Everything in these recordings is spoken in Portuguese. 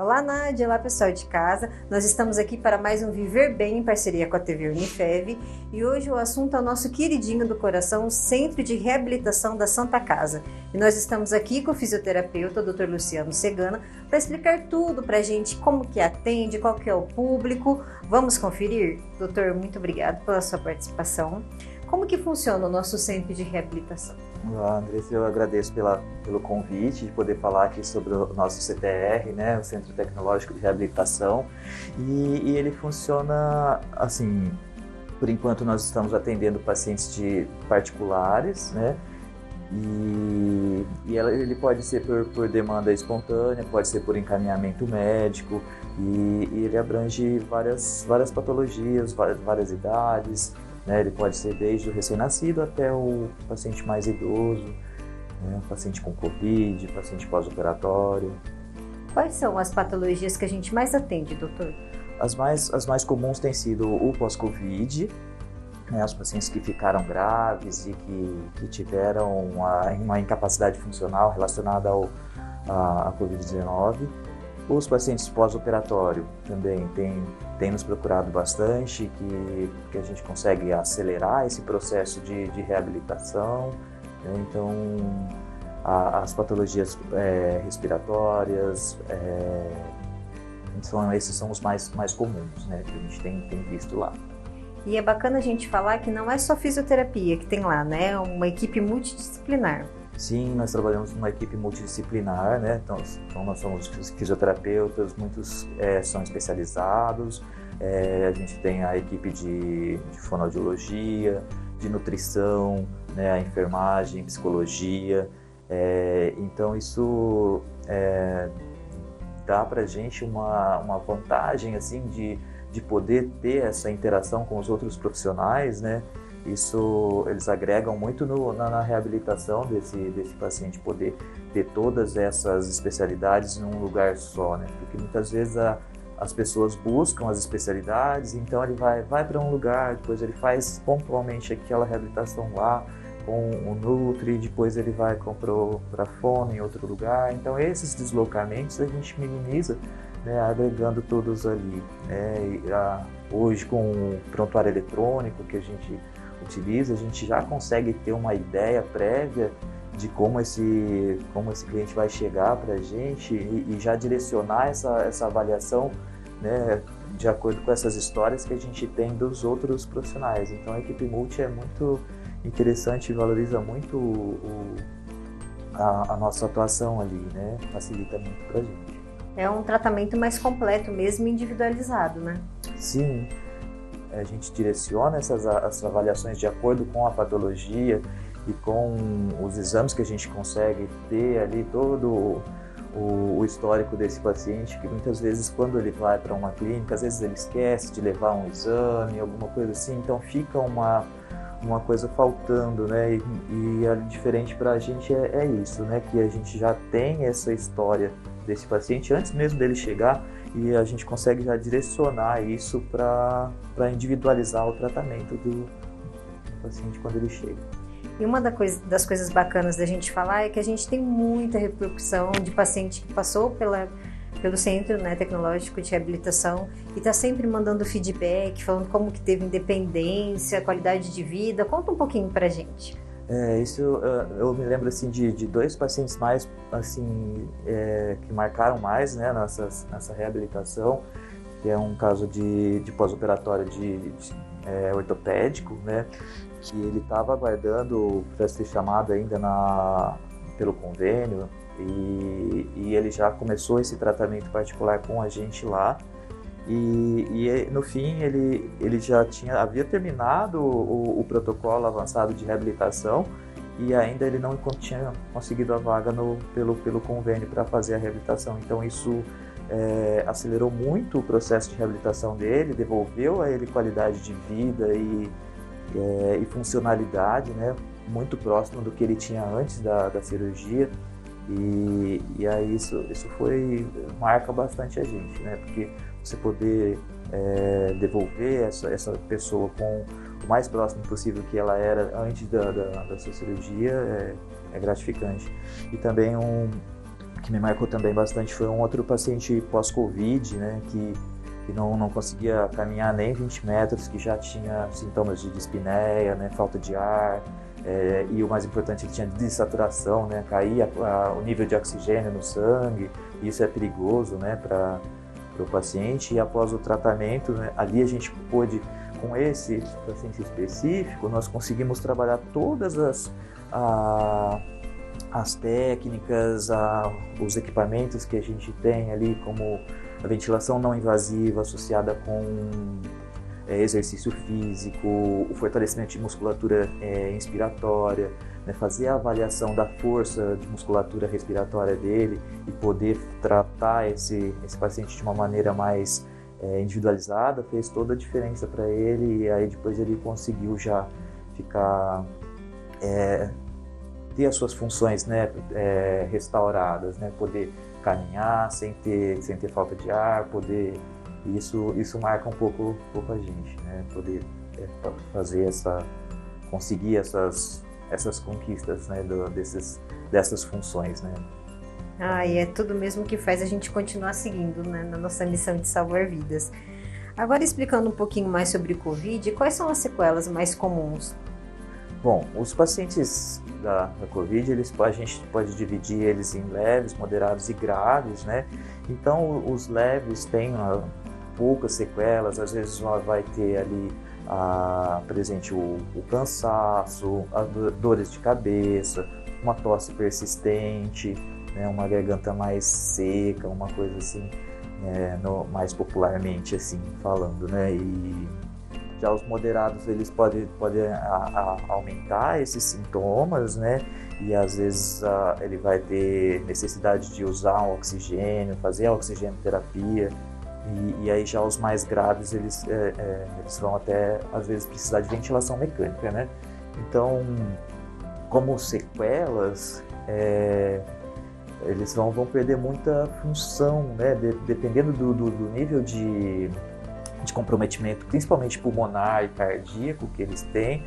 Olá, Nádia, olá pessoal de casa. Nós estamos aqui para mais um Viver Bem em parceria com a TV Unifev e hoje o assunto é o nosso queridinho do coração, o Centro de Reabilitação da Santa Casa. E nós estamos aqui com o fisioterapeuta, o Dr. Luciano Segana, para explicar tudo para a gente, como que atende, qual que é o público. Vamos conferir? Doutor, muito obrigado pela sua participação. Como que funciona o nosso Centro de Reabilitação? Olá, Andressa, eu agradeço pelo convite de poder falar aqui sobre o nosso CTR, né, o Centro Tecnológico de Reabilitação, e ele funciona assim, por enquanto nós estamos atendendo pacientes particulares, né, e ele pode ser por demanda espontânea, pode ser por encaminhamento médico, e ele abrange várias patologias, várias idades. Ele pode ser desde o recém-nascido até o paciente mais idoso, né? Paciente com Covid, paciente pós-operatório. Quais são as patologias que a gente mais atende, doutor? As mais comuns têm sido o pós-Covid, né? Os pacientes que ficaram graves e que tiveram uma incapacidade funcional relacionada à Covid-19. Os pacientes pós-operatório também têm nos procurado bastante, que a gente consegue acelerar esse processo de reabilitação, né? Então, as patologias respiratórias, esses são os mais comuns, né, que a gente tem visto lá. E é bacana a gente falar que não é só fisioterapia que tem lá, né? É uma equipe multidisciplinar. Sim, nós trabalhamos numa equipe multidisciplinar, né? Então nós somos fisioterapeutas, muitos são especializados, a gente tem a equipe de fonoaudiologia, de nutrição, né? A enfermagem, psicologia, então isso dá pra gente uma vantagem assim, de poder ter essa interação com os outros profissionais, né? Eles agregam muito na reabilitação desse paciente, poder ter todas essas especialidades num lugar só, né? Porque muitas vezes as pessoas buscam as especialidades, então ele vai para um lugar, depois ele faz pontualmente aquela reabilitação lá com o Nutri, depois ele vai para fono em outro lugar. Então esses deslocamentos a gente minimiza, né, agregando todos ali, né? Hoje com o prontuário eletrônico que a gente utiliza, a gente já consegue ter uma ideia prévia de como esse cliente vai chegar para a gente e já direcionar essa avaliação, né, de acordo com essas histórias que a gente tem dos outros profissionais. Então a equipe multi é muito interessante e valoriza muito a nossa atuação ali, né? Facilita muito para a gente. É um tratamento mais completo mesmo, individualizado, né? Sim. A gente direciona essas avaliações de acordo com a patologia e com os exames que a gente consegue ter ali, todo o histórico desse paciente, que muitas vezes quando ele vai para uma clínica, às vezes ele esquece de levar um exame, alguma coisa assim, então fica uma coisa faltando, né? E diferente para a gente é isso, né? Que a gente já tem essa história desse paciente antes mesmo dele chegar, e a gente consegue já direcionar isso para individualizar o tratamento do paciente quando ele chega. E uma das coisas bacanas da gente falar é que a gente tem muita repercussão de paciente que passou pelo Centro, né, Tecnológico de Reabilitação e está sempre mandando feedback, falando como que teve independência, qualidade de vida. Conta um pouquinho pra gente. Isso eu me lembro assim de dois pacientes mais assim que marcaram mais, né, nessa reabilitação, que é um caso de pós-operatório de ortopédico, né, que ele estava aguardando para ser chamado ainda pelo convênio e ele já começou esse tratamento particular com a gente lá. E no fim ele já havia terminado o protocolo avançado de reabilitação e ainda ele não tinha conseguido a vaga pelo convênio para fazer a reabilitação. Então isso acelerou muito o processo de reabilitação dele, devolveu a ele qualidade de vida e funcionalidade, né, muito próximo do que ele tinha antes da cirurgia. E aí isso marca bastante a gente, né, porque você poder devolver essa pessoa com o mais próximo possível que ela era antes da sua cirurgia é gratificante. E também que me marcou também bastante foi um outro paciente pós-Covid, né, que não conseguia caminhar nem 20 metros, que já tinha sintomas de dispneia, né, falta de ar, e o mais importante, ele tinha dessaturação, né, caía o nível de oxigênio no sangue, e isso é perigoso, né, para o paciente. E após o tratamento, né, ali a gente pôde, com esse paciente específico, nós conseguimos trabalhar todas as técnicas, os equipamentos que a gente tem ali, como a ventilação não invasiva associada com exercício físico, o fortalecimento de musculatura inspiratória, né, fazer a avaliação da força de musculatura respiratória dele e poder tratar esse paciente de uma maneira mais individualizada, fez toda a diferença para ele. E aí depois ele conseguiu já ficar... ter as suas funções, né, restauradas, né, poder caminhar sem ter falta de ar, poder... Isso marca um pouco a gente, né, poder fazer conseguir essas conquistas, né, dessas funções, né. E é tudo mesmo que faz a gente continuar seguindo, né, na nossa missão de salvar vidas. Agora, explicando um pouquinho mais sobre o Covid, quais são as sequelas mais comuns? Bom, os pacientes da Covid, a gente pode dividir eles em leves, moderados e graves, né? Então, os leves têm poucas sequelas, às vezes vai ter ali presente o cansaço, dores de cabeça, uma tosse persistente, né? Uma garganta mais seca, uma coisa assim, mais popularmente assim falando, né? E já os moderados, eles podem aumentar esses sintomas, né? E às vezes ele vai ter necessidade de usar um oxigênio, fazer a oxigenoterapia. E aí já os mais graves, eles vão até, às vezes, precisar de ventilação mecânica, né? Então, como sequelas, eles vão perder muita função, né? Dependendo do nível de comprometimento, principalmente pulmonar e cardíaco que eles têm,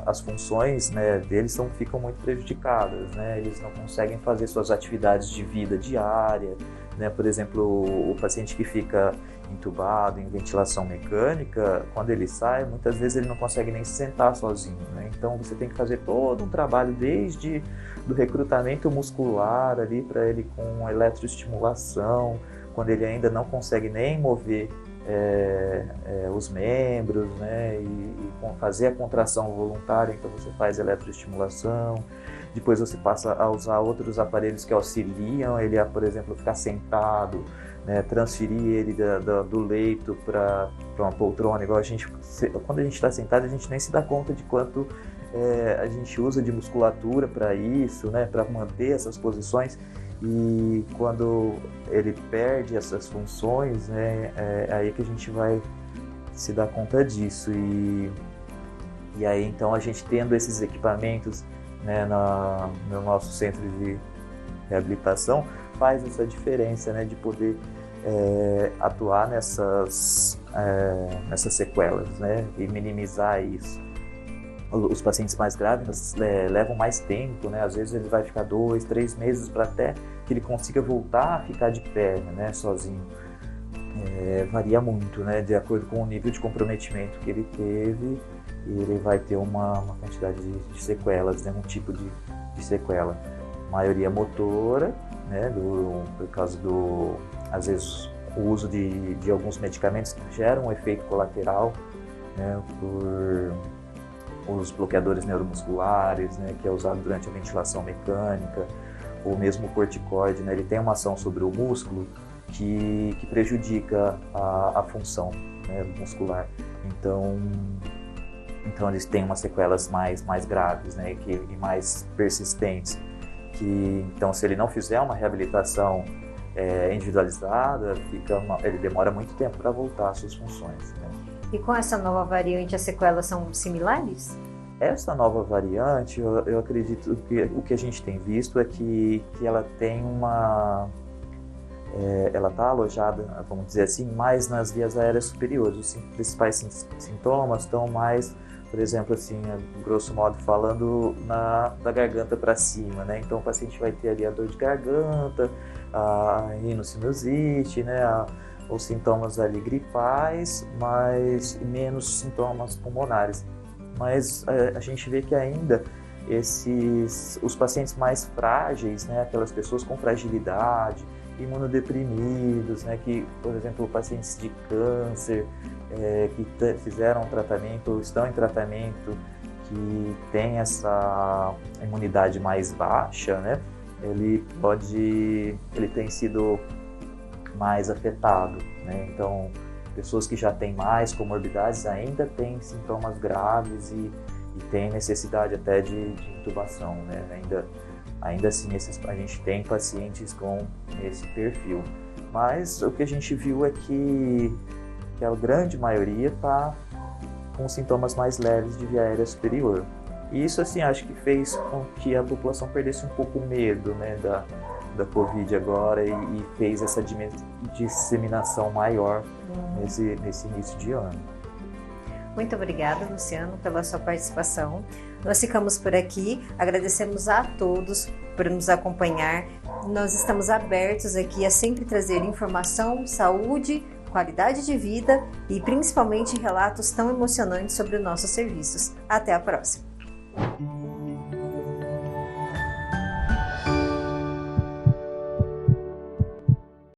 as funções, né, deles ficam muito prejudicadas, né? Eles não conseguem fazer suas atividades de vida diária, né? Por exemplo, o paciente que fica entubado em ventilação mecânica, quando ele sai, muitas vezes ele não consegue nem se sentar sozinho, né? Então você tem que fazer todo um trabalho desde do recrutamento muscular ali para ele com eletroestimulação, quando ele ainda não consegue nem mover os membros, né, e fazer a contração voluntária, então você faz eletroestimulação. Depois você passa a usar outros aparelhos que auxiliam ele a, por exemplo, ficar sentado, né, transferir ele do leito para uma poltrona. Igual quando a gente está sentado, a gente nem se dá conta de quanto a gente usa de musculatura para isso, né, para manter essas posições. E quando ele perde essas funções, né, é aí que a gente vai se dar conta disso. E aí, então, a gente tendo esses equipamentos, né, no nosso centro de reabilitação, faz essa diferença, né, de poder atuar nessas sequelas, né, e minimizar isso. Os pacientes mais graves levam mais tempo, né? Às vezes ele vai ficar 2, 3 meses para até que ele consiga voltar a ficar de pé, né, sozinho. Varia muito, né, de acordo com o nível de comprometimento que ele teve, e ele vai ter uma quantidade de sequelas, né, um tipo de sequela. A maioria motora, né, por causa às vezes, o uso de alguns medicamentos que geram um efeito colateral, né, por os bloqueadores neuromusculares, né, que é usado durante a ventilação mecânica, ou mesmo o corticoide, né, ele tem uma ação sobre o músculo que prejudica a função, né, muscular. Então eles têm umas sequelas mais graves, né, e mais persistentes. Então, se ele não fizer uma reabilitação individualizada, ele demora muito tempo para voltar às suas funções, né. E com essa nova variante, as sequelas são similares? Essa nova variante, eu acredito que o que a gente tem visto é que ela tem ela está alojada, vamos dizer assim, mais nas vias aéreas superiores. Os principais sintomas estão mais por exemplo, assim, grosso modo falando, da garganta para cima, né? Então o paciente vai ter ali a dor de garganta, a rinocinusite, né? Os sintomas ali gripais, mas menos sintomas pulmonares. Mas a gente vê que ainda os pacientes mais frágeis, né? Aquelas pessoas com fragilidade, imunodeprimidos, né? Que, por exemplo, pacientes de câncer, que fizeram tratamento ou estão em tratamento, que tem essa imunidade mais baixa, né? Ele tem sido mais afetado, né? Então, pessoas que já têm mais comorbidades ainda têm sintomas graves e têm necessidade até de intubação, né? Ainda assim, a gente tem pacientes com esse perfil. Mas o que a gente viu é que a grande maioria está com sintomas mais leves de via aérea superior. E isso, assim, acho que fez com que a população perdesse um pouco o medo, né, da Covid agora e fez essa disseminação maior nesse início de ano. Muito obrigada, Luciano, pela sua participação. Nós ficamos por aqui, agradecemos a todos por nos acompanhar. Nós estamos abertos aqui a sempre trazer informação, saúde, qualidade de vida e principalmente relatos tão emocionantes sobre os nossos serviços. Até a próxima!